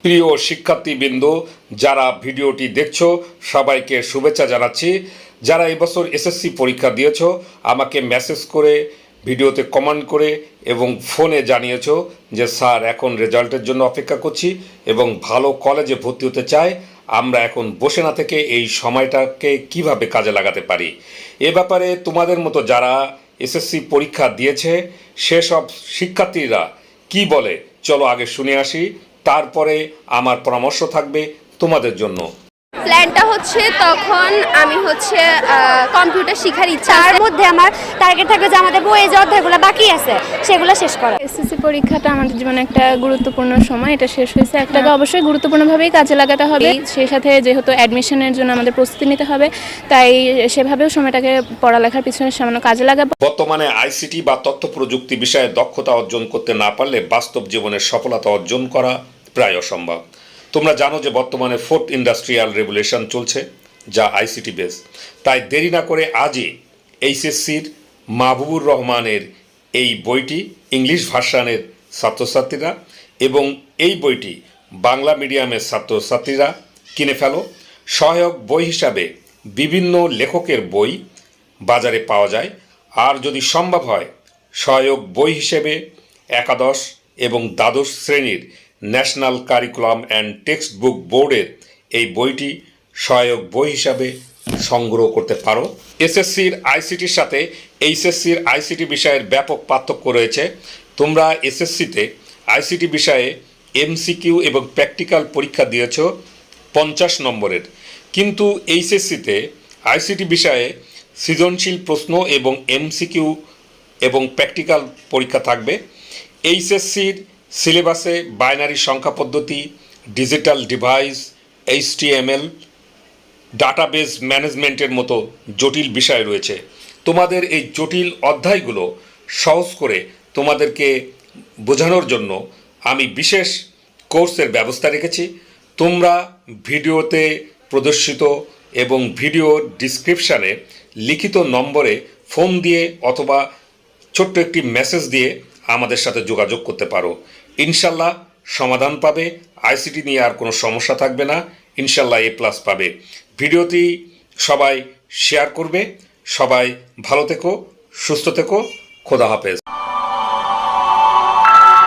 প্রিয় শিক্ষার্থীবৃন্দ, যারা ভিডিওটি দেখছো সবাইকে শুভেচ্ছা জানাচ্ছি। যারা এবছর এসএসসি পরীক্ষা দিয়েছো আমাকে মেসেজ করে, ভিডিওতে কমেন্ট করে এবং ফোনে জানিয়েছো যে স্যার এখন রেজাল্টের জন্য অপেক্ষা করছি এবং ভালো কলেজে ভর্তি হতে চাই, আমরা এখন বসে না থেকে এই সময়টাকে কিভাবে কাজে লাগাতে পারি। এ ব্যাপারে তোমাদের মতো যারা এসএসসি পরীক্ষা দিয়েছে সেসব শিক্ষার্থীরা কি বলে চলো আগে শুনে আসি, তারপরে আমার পরামর্শ থাকবে তোমাদের জন্য। প্ল্যানটা হচ্ছে তখন আমি কম্পিউটার শেখার ইচ্ছা তার আছে। মধ্যে আমার টার্গেট থাকবে যে আমাদের বইয়ে যে অধ্যায়গুলো বাকি আছে সেগুলো শেষ করা। এসএসসি পরীক্ষাটা আমাদের জীবনে একটা গুরুত্বপূর্ণ সময়, এটা শেষ হয়েছে। একটাকে অবশ্যই গুরুত্বপূর্ণভাবেই কাজে লাগাতে হবে। সেই সাথে যেহেতু অ্যাডমিশনের জন্য আমাদের প্রস্তুতি নিতে হবে, তাই সেভাবেও সময়টাকে পড়ালেখার পিছনে সামান্য কাজে লাগাবো। বর্তমানে আইসিটি বা তথ্য প্রযুক্তি বিষয়ে দক্ষতা অর্জন করতে না পারলে বাস্তব জীবনে সফলতা অর্জন করা প্রায় অসম্ভব। তোমরা জানো যে বর্তমানে ফোর্থ ইন্ডাস্ট্রিয়াল রেভলিউশন চলছে, যা আইসিটি বেস। তাই দেরি না করে আজই এইচএসসির মাহবুবুর রহমানের এই বইটি ইংলিশ ভার্সানের ছাত্রছাত্রীরা এবং এই বইটি বাংলা মিডিয়ামের ছাত্রছাত্রীরা কিনে ফেলো। সহায়ক বই হিসাবে বিভিন্ন লেখকের বই বাজারে পাওয়া যায়। আর যদি সম্ভব হয় সহায়ক বই হিসেবে একাদশ এবং দ্বাদশ শ্রেণীর national curriculum and text book বোর্ডের এই বইটি সহায়ক বই হিসাবে সংগ্রহ করতে পারো। এসএসসির আইসিটির সাথে এইচএসসির আইসিটি বিষয়ের ব্যাপক পার্থক্য রয়েছে। তোমরা এসএসসিতে আইসিটি বিষয়ে এমসিকিউ এবং প্র্যাকটিক্যাল পরীক্ষা দিয়েছ 50 নম্বরের, কিন্তু এইচএসসিতে আইসিটি বিষয়ে সৃজনশীল প্রশ্ন এবং এমসিকিউ এবং প্র্যাকটিক্যাল পরীক্ষা থাকবে। এইচএসসির সিলেবাসে বাইনারি সংখ্যা পদ্ধতি, ডিজিটাল ডিভাইস, এইচটিএমএল, ডাটাবেস ম্যানেজমেন্টের মতো জটিল বিষয় রয়েছে। তোমাদের এই জটিল অধ্যায়গুলো সহজ করে তোমাদেরকে বোঝানোর জন্য আমি বিশেষ কোর্সের ব্যবস্থা রেখেছি। তোমরা ভিডিওতে প্রদর্শিত এবং ভিডিও ডিসক্রিপশানে লিখিত নম্বরে ফোন দিয়ে অথবা ছোট্ট একটি মেসেজ দিয়ে আমাদের সাথে যোগাযোগ করতে পারো। ইনশাল্লাহ সমাধান পাবে, আইসিটি নিয়ে আর কোনো সমস্যা থাকবে না, ইনশাল্লাহ A+ পাবে। ভিডিওটি সবাই শেয়ার করবে। সবাই ভালো থেকো, সুস্থ থেকো, খোদা হাফেজ।